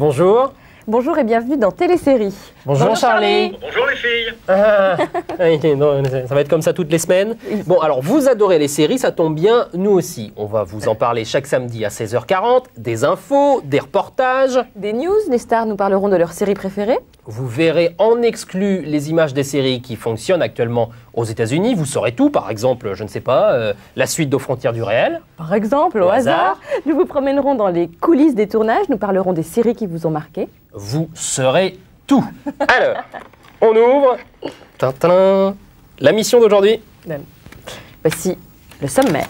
Bonjour. Bonjour et bienvenue dans Télésérie. Bonjour Charlie. Bonjour les filles. Non, ça va être comme ça toutes les semaines. Bon, alors vous adorez les séries, ça tombe bien, nous aussi. On va vous en parler chaque samedi à 16h40, des infos, des reportages. Des news, les stars nous parleront de leurs séries préférées. Vous verrez en exclu les images des séries qui fonctionnent actuellement aux États-Unis. Vous saurez tout, par exemple, je ne sais pas, la suite d'Aux frontières du réel. Par exemple, au hasard. Nous vous promènerons dans les coulisses des tournages, nous parlerons des séries qui vous ont marqué. Vous saurez tout. Alors, on ouvre. Tintin. La mission d'aujourd'hui. Voici le sommaire.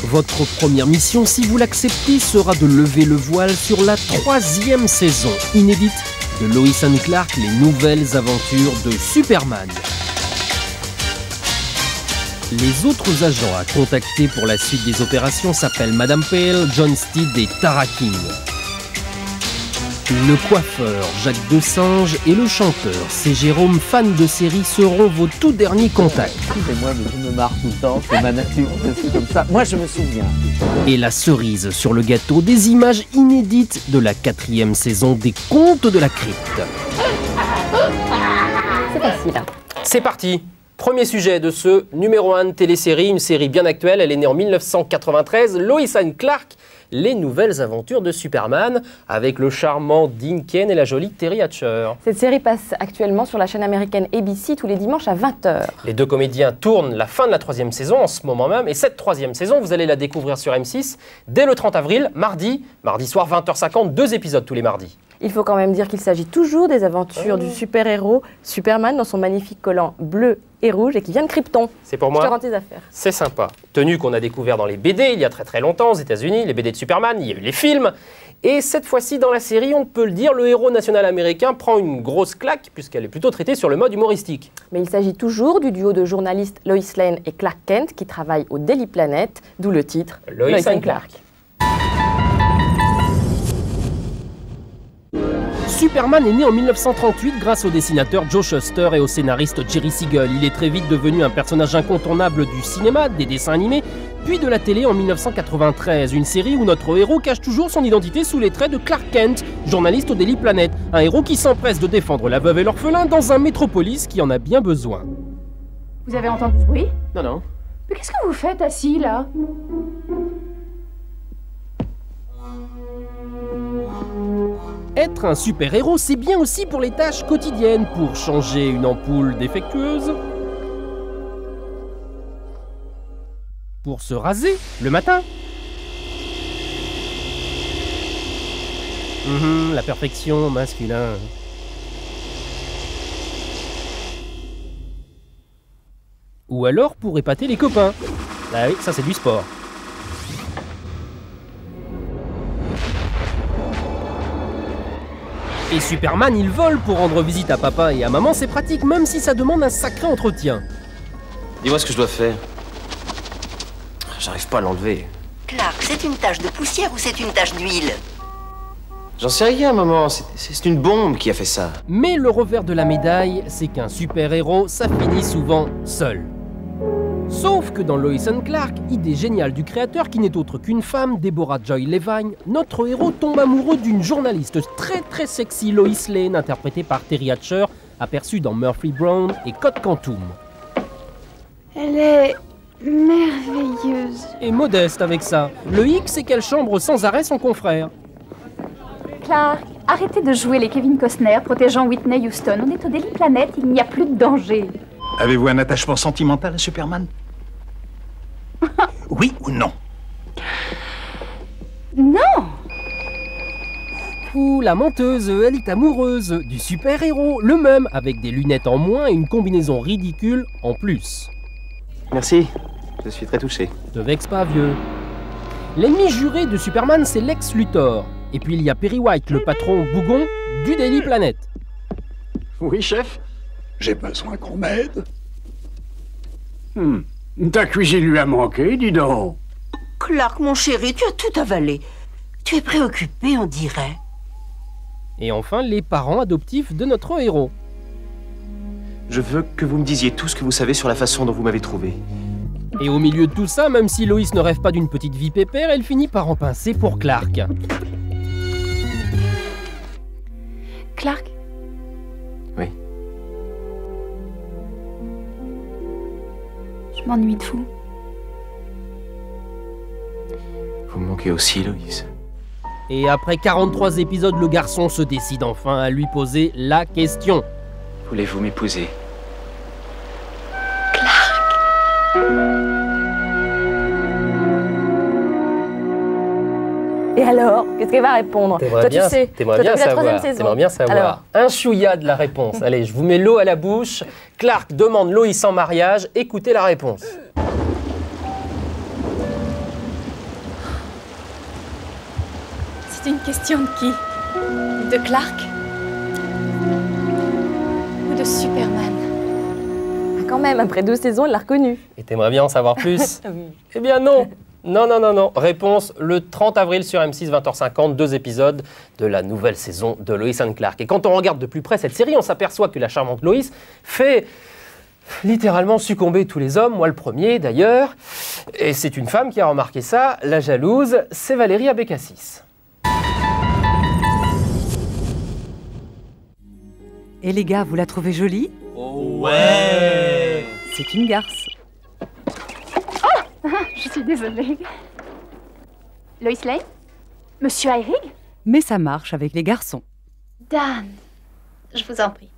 Votre première mission, si vous l'acceptez, sera de lever le voile sur la 3e saison inédite de Lois and Clark, les nouvelles aventures de Superman. Les autres agents à contacter pour la suite des opérations s'appellent Madame Pale, John Steed et Tara King. Le coiffeur, Jacques Desange, et le chanteur, c'est Jérôme, fan de série, seront vos tout derniers contacts. Excusez-moi, mais je me marre tout le temps, c'est ma nature, je suis comme ça. Moi, je me souviens. Et la cerise sur le gâteau, des images inédites de la 4e saison des Contes de la Crypte. C'est facile. C'est parti. Premier sujet de ce numéro 1 de télésérie, une série bien actuelle, elle est née en 1993, Lois and Clark, les nouvelles aventures de Superman, avec le charmant Dean Cain et la jolie Terry Hatcher. Cette série passe actuellement sur la chaîne américaine ABC tous les dimanches à 20h. Les deux comédiens tournent la fin de la 3e saison en ce moment même, et cette 3e saison, vous allez la découvrir sur M6 dès le 30 avril, mardi soir 20h50, 2 épisodes tous les mardis. Il faut quand même dire qu'il s'agit toujours des aventures du super-héros Superman dans son magnifique collant bleu et rouge et qui vient de Krypton. C'est pour moi. Je te rends tes affaires. C'est sympa. Tenue qu'on a découvert dans les BD il y a très longtemps aux États-Unis, les BD de Superman, il y a eu les films. Et cette fois-ci, dans la série, on peut le dire, le héros national américain prend une grosse claque puisqu'elle est plutôt traitée sur le mode humoristique. Mais il s'agit toujours du duo de journalistes Lois Lane et Clark Kent qui travaillent au Daily Planet, d'où le titre Lois and Clark. Superman est né en 1938 grâce au dessinateur Joe Shuster et au scénariste Jerry Siegel. Il est très vite devenu un personnage incontournable du cinéma, des dessins animés, puis de la télé en 1993. Une série où notre héros cache toujours son identité sous les traits de Clark Kent, journaliste au Daily Planet. Un héros qui s'empresse de défendre la veuve et l'orphelin dans un métropolis qui en a bien besoin. Vous avez entendu ce bruit? Non. Mais qu'est-ce que vous faites assis là? Être un super-héros, c'est bien aussi pour les tâches quotidiennes, pour changer une ampoule défectueuse, pour se raser le matin. La perfection masculin. Ou alors pour épater les copains. Ah oui, ça c'est du sport. Et Superman, il vole pour rendre visite à papa et à maman, c'est pratique, même si ça demande un sacré entretien. Dis-moi ce que je dois faire. J'arrive pas à l'enlever. Clark, c'est une tache de poussière ou c'est une tache d'huile? J'en sais rien, maman. C'est une bombe qui a fait ça. Mais le revers de la médaille, c'est qu'un super-héros, ça finit souvent seul. Sauf que dans Lois and Clark, idée géniale du créateur qui n'est autre qu'une femme, Deborah Joy Levine, notre héros tombe amoureux d'une journaliste très sexy, Lois Lane, interprétée par Terry Hatcher, aperçue dans Murphy Brown et Code Quantum. Elle est merveilleuse. Et modeste avec ça. Le hic, c'est qu'elle chambre sans arrêt son confrère. Clark, arrêtez de jouer les Kevin Costner protégeant Whitney Houston. On est au Daily Planet, il n'y a plus de danger. Avez-vous un attachement sentimental à Superman? Oui ou non? Non! Ouh, la menteuse, elle est amoureuse du super-héros, le même, avec des lunettes en moins et une combinaison ridicule en plus. Merci. Je suis très touché. Te vexe pas, vieux. L'ennemi juré de Superman, c'est Lex Luthor. Et puis il y a Perry White, le patron bougon du Daily Planet. Oui, chef? J'ai besoin qu'on m'aide. Ta cuisine lui a manqué, dis donc. Clark, mon chéri, tu as tout avalé. Tu es préoccupé, on dirait. Et enfin, les parents adoptifs de notre héros. Je veux que vous me disiez tout ce que vous savez sur la façon dont vous m'avez trouvé. Et au milieu de tout ça, même si Lois ne rêve pas d'une petite vie pépère, elle finit par en pincer pour Clark. Clark? Oui. Je m'ennuie de vous. Vous me manquez aussi, Loïs. Et après 43 épisodes, le garçon se décide enfin à lui poser la question. Voulez-vous m'épouser? Et alors, qu'est-ce qu'elle va répondre? Toi, tu sais. T'aimerais bien savoir. Alors. Un chouïa de la réponse. Allez, je vous mets l'eau à la bouche. Clark demande Lois en mariage. Écoutez la réponse. C'est une question de qui? De Clark? Ou de Superman? Ah, quand même, après 2 saisons, elle l'a reconnu. Et t'aimerais bien en savoir plus? Oui. Eh bien non. Non. Réponse le 30 avril sur M6, 20h50, 2 épisodes de la nouvelle saison de Lois and Clark. Et quand on regarde de plus près cette série, on s'aperçoit que la charmante Lois fait littéralement succomber tous les hommes, moi le premier d'ailleurs. Et c'est une femme qui a remarqué ça, la jalouse, c'est Valérie Abécassis. Et les gars, vous la trouvez jolie? Ouais. C'est une garce. Je suis désolée. Lois Lane? Monsieur Eyrig? Mais ça marche avec les garçons. Dan, je vous en prie.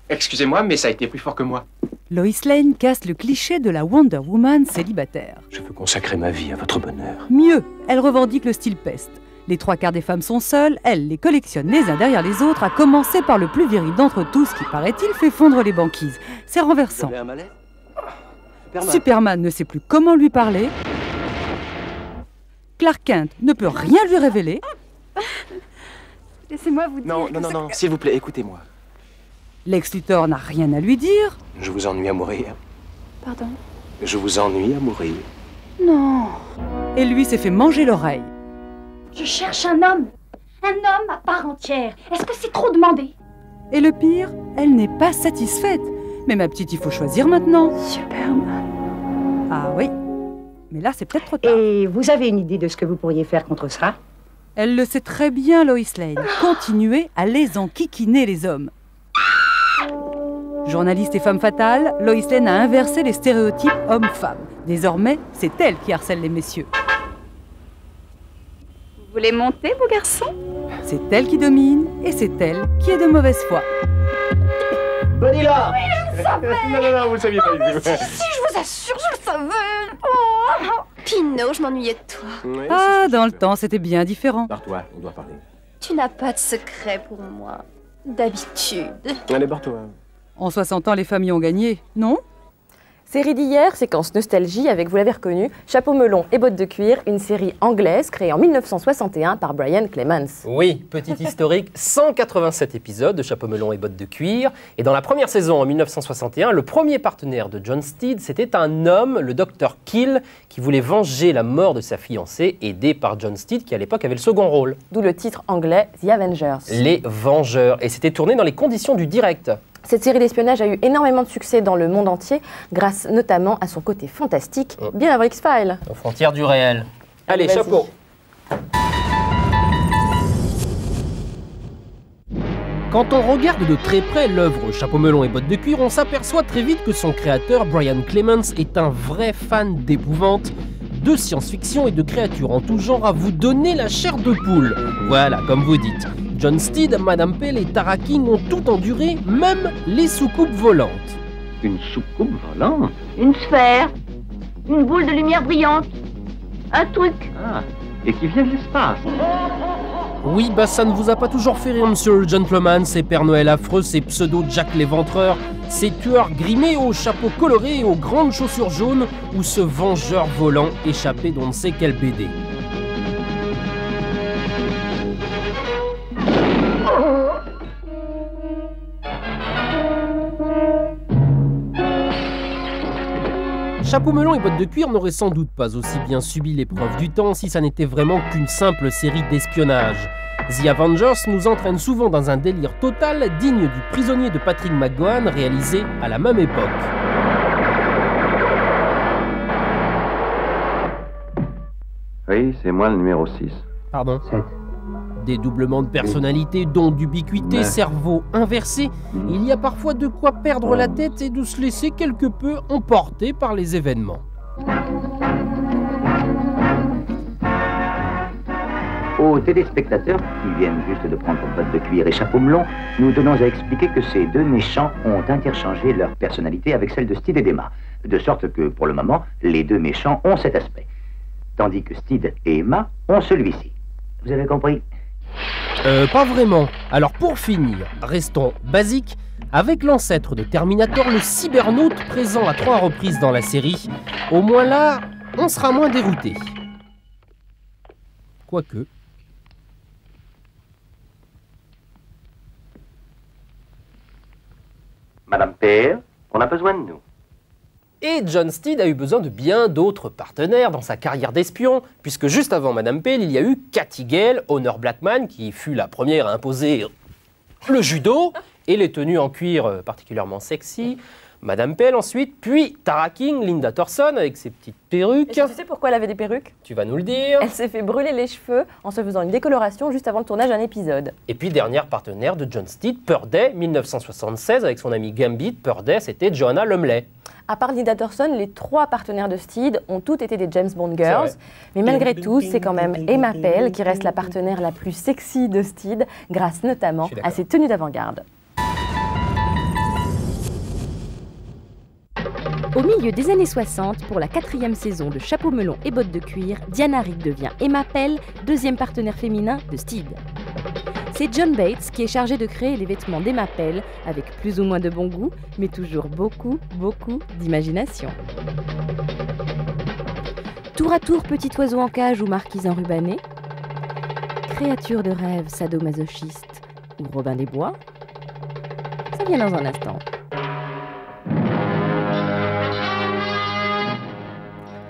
Excusez-moi, mais ça a été plus fort que moi. Lois Lane casse le cliché de la Wonder Woman célibataire. Je veux consacrer ma vie à votre bonheur. Mieux, elle revendique le style peste. Les 3/4 des femmes sont seules, elle les collectionne les uns derrière les autres, à commencer par le plus viril d'entre tous qui, paraît-il, fait fondre les banquises. C'est renversant. Superman ne sait plus comment lui parler. Clark Kent ne peut rien lui révéler. Laissez-moi vous dire. Non, s'il vous plaît, écoutez-moi. Lex Luthor n'a rien à lui dire. Je vous ennuie à mourir. Pardon? Je vous ennuie à mourir. Non. Et lui s'est fait manger l'oreille. Je cherche un homme. Un homme à part entière. Est-ce que c'est trop demandé? Et le pire, elle n'est pas satisfaite. Mais ma petite, il faut choisir maintenant. Superman. Ah oui. Mais là, c'est peut-être trop tard. Et vous avez une idée de ce que vous pourriez faire contre ça? Elle le sait très bien, Lois Lane. Continuez à les enquiquiner, les hommes. Journaliste et femme fatale, Lois Lane a inversé les stéréotypes hommes-femmes. Désormais, c'est elle qui harcèle les messieurs. Vous voulez monter, beau garçon? C'est elle qui domine et c'est elle qui est de mauvaise foi. Bonilla! Oui, je le savais! Non, vous le saviez pas. Si, je vous assure, je le savais! Oh. Pinot, je m'ennuyais de toi. Ah, dans le temps, c'était bien différent. Barre-toi, on doit parler. Tu n'as pas de secret pour moi. D'habitude. Allez, barre-toi. En 60 ans, les familles ont gagné, non? Série d'hier, séquence nostalgie avec, vous l'avez reconnu, Chapeau melon et bottes de cuir, une série anglaise créée en 1961 par Brian Clemens. Oui, petit historique, 187 épisodes de Chapeau melon et bottes de cuir. Et dans la première saison, en 1961, le premier partenaire de John Steed, c'était un homme, le Dr. Kill, qui voulait venger la mort de sa fiancée, aidé par John Steed, qui à l'époque avait le second rôle. D'où le titre anglais The Avengers. Les Vengeurs. Et c'était tourné dans les conditions du direct. Cette série d'espionnage a eu énormément de succès dans le monde entier, grâce notamment à son côté fantastique, bien avant X-Files. Aux frontières du réel. Allez, vas-y. chapeau. Quand on regarde de très près l'œuvre Chapeau melon et bottes de cuir, on s'aperçoit très vite que son créateur, Brian Clemens, est un vrai fan d'épouvante, de science-fiction et de créatures en tout genre à vous donner la chair de poule. Voilà, comme vous dites. John Steed, Madame Pell et Tara King ont tout enduré, même les soucoupes volantes. Une soucoupe volante? Une sphère, une boule de lumière brillante, un truc. Ah, et qui vient de l'espace. Oui, bah ça ne vous a pas toujours fait rire, monsieur le gentleman, ces Pères Noël affreux, ces pseudo-Jack l'éventreur, ces tueurs grimés aux chapeaux colorés et aux grandes chaussures jaunes, ou ce vengeur volant échappé d'on ne sait quel BD. Chapeau melon et bottes de cuir n'auraient sans doute pas aussi bien subi l'épreuve du temps si ça n'était vraiment qu'une simple série d'espionnage. The Avengers nous entraîne souvent dans un délire total digne du Prisonnier de Patrick McGowan réalisé à la même époque. Oui, c'est moi le numéro 6. Pardon. Dédoublement de personnalité, don d'ubiquité, cerveau inversé, il y a parfois de quoi perdre la tête et de se laisser quelque peu emporter par les événements. Aux téléspectateurs qui viennent juste de prendre bottes de cuir et chapeau melon, nous tenons à expliquer que ces deux méchants ont interchangé leur personnalité avec celle de Steed et d'Emma, de sorte que, pour le moment, les deux méchants ont cet aspect, tandis que Steed et Emma ont celui-ci. Vous avez compris? Pas vraiment. Alors pour finir, restons basiques, avec l'ancêtre de Terminator, le cybernaute présent à 3 reprises dans la série. Au moins là, on sera moins dérouté. Quoique... Madame Pell, on a besoin de nous. Et John Steed a eu besoin de bien d'autres partenaires dans sa carrière d'espion, puisque juste avant Madame Pell, il y a eu Cathy Gale, Honor Blackman, qui fut la première à imposer le judo et les tenues en cuir particulièrement sexy. Madame Pell ensuite, puis Tara King, Linda Thorson avec ses petites perruques. Et tu sais pourquoi elle avait des perruques? Tu vas nous le dire. Elle s'est fait brûler les cheveux en se faisant une décoloration juste avant le tournage d'un épisode. Et puis dernière partenaire de John Steed, Purday, 1976, avec son ami Gambit. Purday, c'était Joanna Lumley. À part Linda Thorson, les 3 partenaires de Steed ont toutes été des James Bond Girls. Mais malgré tout, c'est quand même Emma Pell qui reste la partenaire la plus sexy de Steed, grâce notamment à ses tenues d'avant-garde. Au milieu des années 60, pour la 4e saison de Chapeau melon et bottes de cuir, Diana Rigg devient Emma Pell, 2e partenaire féminin de Steed. C'est John Bates qui est chargé de créer les vêtements d'Emma Pell, avec plus ou moins de bon goût, mais toujours beaucoup d'imagination. Tour à tour, petit oiseau en cage ou marquise enrubannée, créature de rêve sadomasochiste ou Robin des Bois, ça vient dans un instant.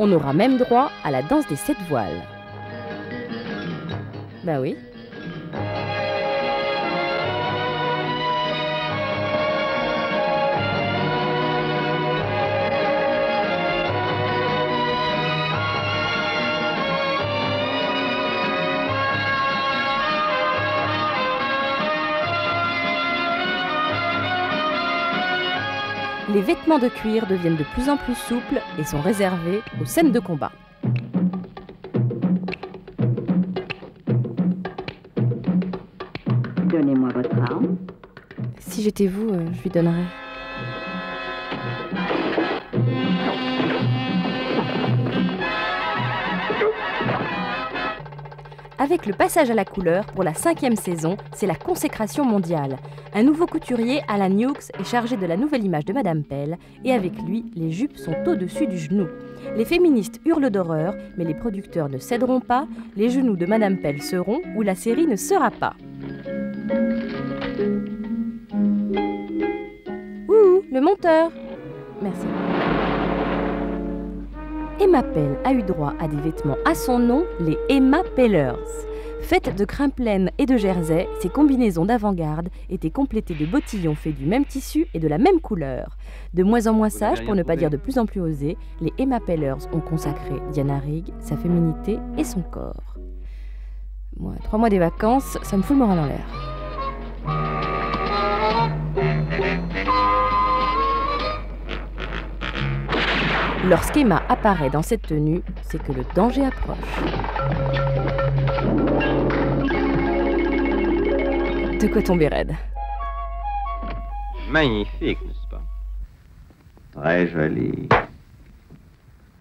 On aura même droit à la danse des 7 voiles. Bah oui. Les vêtements de cuir deviennent de plus en plus souples et sont réservés aux scènes de combat. Donnez-moi votre arme. Si j'étais vous, je lui donnerais. Avec le passage à la couleur, pour la 5e saison, c'est la consécration mondiale. Un nouveau couturier, Alan Hughes, est chargé de la nouvelle image de Madame Pell, et avec lui, les jupes sont au-dessus du genou. Les féministes hurlent d'horreur, mais les producteurs ne céderont pas, les genoux de Madame Pell seront où la série ne sera pas. Ouh, le monteur! Merci. Emma Pell a eu droit à des vêtements à son nom, les Emma Pellers. Faites de crin pleine et de jersey, ces combinaisons d'avant-garde étaient complétées de bottillons faits du même tissu et de la même couleur. De moins en moins sages, pour ne pas dire de plus en plus osés, les Emma Pellers ont consacré Diana Rigg, sa féminité et son corps. Moi, 3 mois des vacances, ça me fout le moral en l'air. Lorsqu'Emma apparaît dans cette tenue, c'est que le danger approche. De quoi tomber raide. Magnifique, n'est-ce pas? Très joli.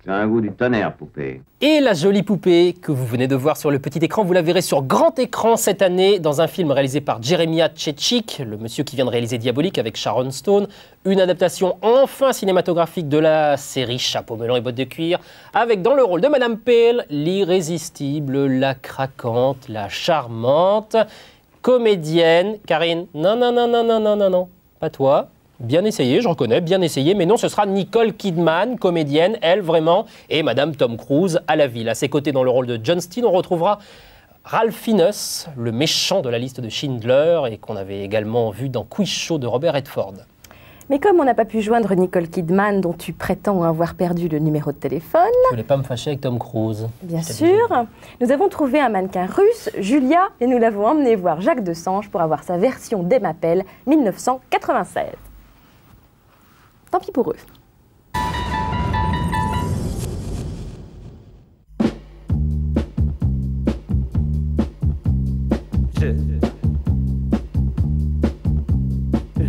Tu as un goût du tonnerre, poupée. Et la jolie poupée que vous venez de voir sur le petit écran, vous la verrez sur grand écran cette année dans un film réalisé par Jeremiah Chechik, le monsieur qui vient de réaliser Diabolique avec Sharon Stone, une adaptation enfin cinématographique de la série Chapeau melon et bottes de cuir, avec dans le rôle de Madame Pell, l'irrésistible, la craquante, la charmante, comédienne, Karine, non, pas toi. Bien essayé, je reconnais, bien essayé, mais non, ce sera Nicole Kidman, comédienne, elle vraiment, et Madame Tom Cruise à la ville. À ses côtés, dans le rôle de John Steed, on retrouvera Ralph Fiennes, le méchant de la liste de Schindler, et qu'on avait également vu dans Quiz Show de Robert Redford. Mais comme on n'a pas pu joindre Nicole Kidman, dont tu prétends avoir perdu le numéro de téléphone... Je voulais pas me fâcher avec Tom Cruise. Bien sûr. Nous avons trouvé un mannequin russe, Julia, et nous l'avons emmené voir Jacques Desange pour avoir sa version d'Emma Pell 1996. Tant pis pour eux.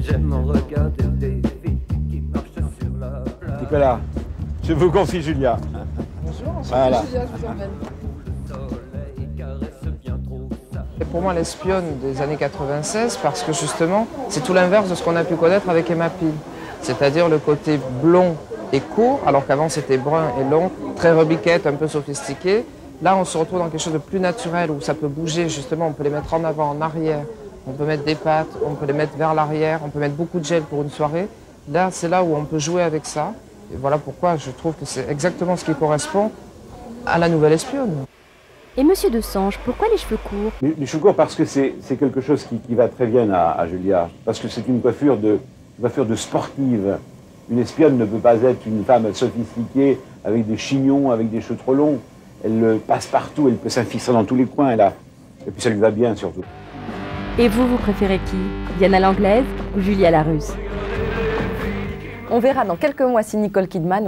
J'aime regarder des filles qui marchent sur la plage. Nicolas, je vous confie Julia. Bonjour, voilà. Julia, je vous emmène. C'est pour moi l'espionne des années 96 parce que justement, c'est tout l'inverse de ce qu'on a pu connaître avec Emma Peel. C'est-à-dire le côté blond et court, alors qu'avant c'était brun et long, très rebiquette, un peu sophistiqué. Là, on se retrouve dans quelque chose de plus naturel où ça peut bouger, justement, on peut les mettre en avant, en arrière. On peut mettre des pattes, on peut les mettre vers l'arrière, on peut mettre beaucoup de gel pour une soirée. Là, c'est là où on peut jouer avec ça. Et voilà pourquoi je trouve que c'est exactement ce qui correspond à la nouvelle espionne. Et Monsieur Desange, pourquoi les cheveux courts? Les cheveux courts parce que c'est quelque chose qui va très bien à Julia. Parce que c'est une coiffure de sportive. Une espionne ne peut pas être une femme sophistiquée avec des chignons, avec des cheveux trop longs. Elle passe partout, elle peut s'infiltrer dans tous les coins. Et puis ça lui va bien surtout. Et vous préférez qui? Diana l'anglaise ou Julia la russe? On verra dans quelques mois si Nicole Kidman